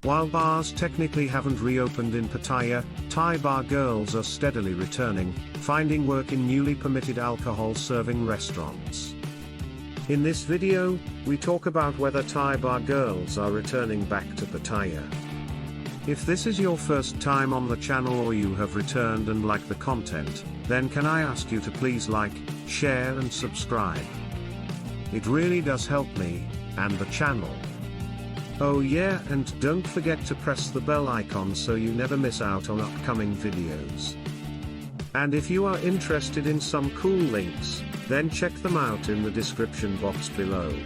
While bars technically haven't reopened in Pattaya, Thai bar girls are steadily returning, finding work in newly permitted alcohol-serving restaurants. In this video, we talk about whether Thai bar girls are returning back to Pattaya. If this is your first time on the channel or you have returned and like the content, then can I ask you to please like, share and subscribe. It really does help me, and the channel. Oh yeah, and don't forget to press the bell icon so you never miss out on upcoming videos. And if you are interested in some cool links, then check them out in the description box below.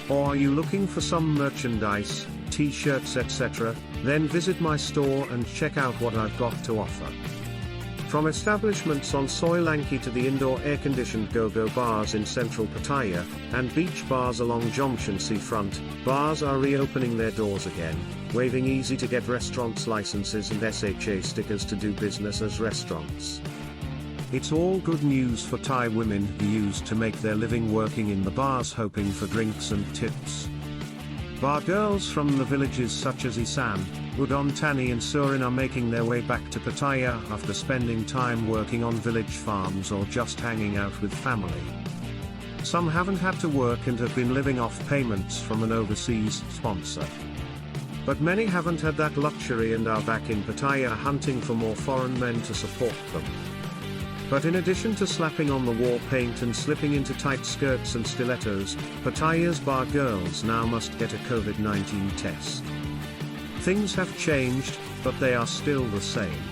Or are you looking for some merchandise, t-shirts etc., then visit my store and check out what I've got to offer. From establishments on Soi Lanki to the indoor air-conditioned go-go bars in central Pattaya, and beach bars along Jomshan seafront, bars are reopening their doors again, waiving easy-to-get restaurants licenses and SHA stickers to do business as restaurants. It's all good news for Thai women who used to make their living working in the bars hoping for drinks and tips. Bar girls from the villages such as Issan, Udon Thani and Surin are making their way back to Pattaya after spending time working on village farms or just hanging out with family. Some haven't had to work and have been living off payments from an overseas sponsor. But many haven't had that luxury and are back in Pattaya hunting for more foreign men to support them. But in addition to slapping on the wall paint and slipping into tight skirts and stilettos, Pattaya's bar girls now must get a COVID-19 test. Things have changed, but they are still the same.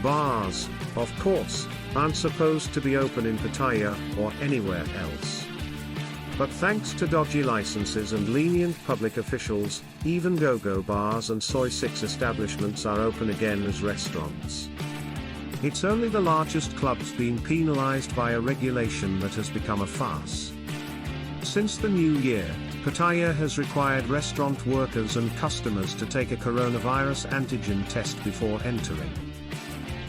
Bars, of course, aren't supposed to be open in Pattaya or anywhere else. But thanks to dodgy licenses and lenient public officials, even go-go bars and Soi 6 establishments are open again as restaurants. It's only the largest clubs being penalized by a regulation that has become a farce. Since the new year, Pattaya has required restaurant workers and customers to take a coronavirus antigen test before entering.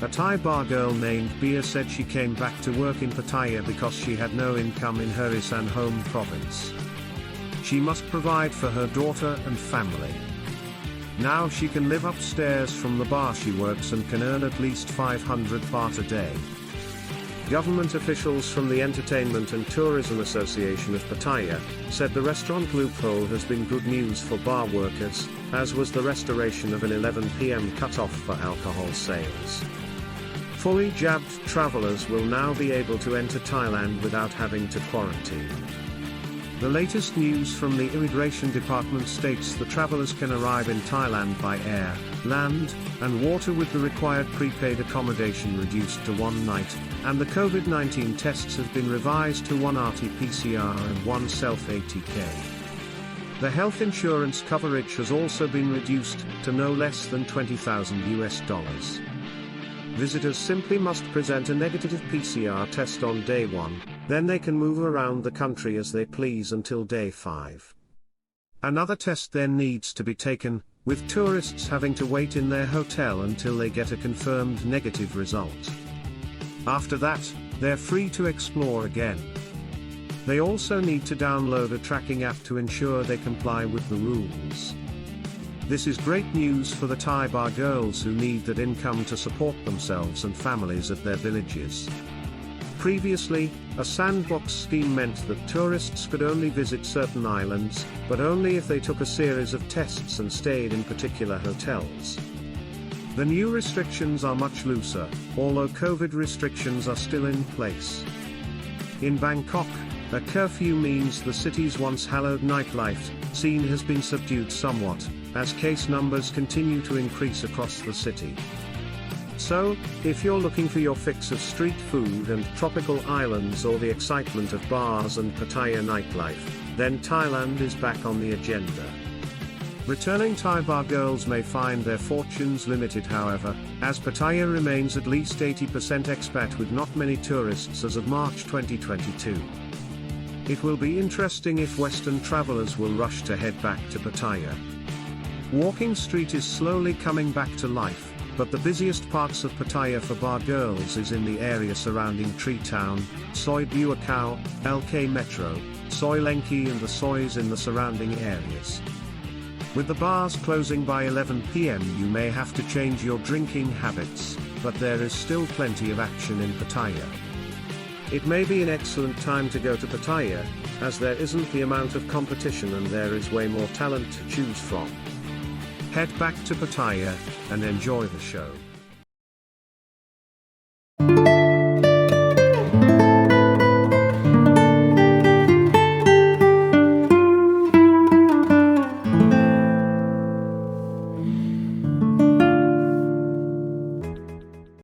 A Thai bar girl named Bia said she came back to work in Pattaya because she had no income in her Issan home province. She must provide for her daughter and family. Now she can live upstairs from the bar she works and can earn at least 500 baht a day. Government officials from the Entertainment and Tourism Association of Pattaya said the restaurant loophole has been good news for bar workers, as was the restoration of an 11 p.m. cutoff for alcohol sales. Fully jabbed travelers will now be able to enter Thailand without having to quarantine. The latest news from the Immigration Department states the travelers can arrive in Thailand by air, land, and water with the required prepaid accommodation reduced to one night, and the COVID-19 tests have been revised to one RT-PCR and one self-ATK. The health insurance coverage has also been reduced to no less than $20,000. Visitors simply must present a negative PCR test on day 1, then they can move around the country as they please until day 5. Another test then needs to be taken, with tourists having to wait in their hotel until they get a confirmed negative result. After that, they're free to explore again. They also need to download a tracking app to ensure they comply with the rules. This is great news for the Thai bar girls who need that income to support themselves and families at their villages. Previously, a sandbox scheme meant that tourists could only visit certain islands, but only if they took a series of tests and stayed in particular hotels. The new restrictions are much looser, although COVID restrictions are still in place. In Bangkok, a curfew means the city's once hallowed nightlife scene has been subdued somewhat, as case numbers continue to increase across the city. So, if you're looking for your fix of street food and tropical islands or the excitement of bars and Pattaya nightlife, then Thailand is back on the agenda. Returning Thai bar girls may find their fortunes limited however, as Pattaya remains at least 80% expat with not many tourists as of March 2022. It will be interesting if Western travelers will rush to head back to Pattaya. Walking Street is slowly coming back to life, but the busiest parts of Pattaya for bar girls is in the area surrounding Tree Town, Soi Buakaw, LK Metro, Soi Lenki and the Sois in the surrounding areas. With the bars closing by 11 p.m. you may have to change your drinking habits, but there is still plenty of action in Pattaya. It may be an excellent time to go to Pattaya, as there isn't the amount of competition and there is way more talent to choose from. Head back to Pattaya, and enjoy the show.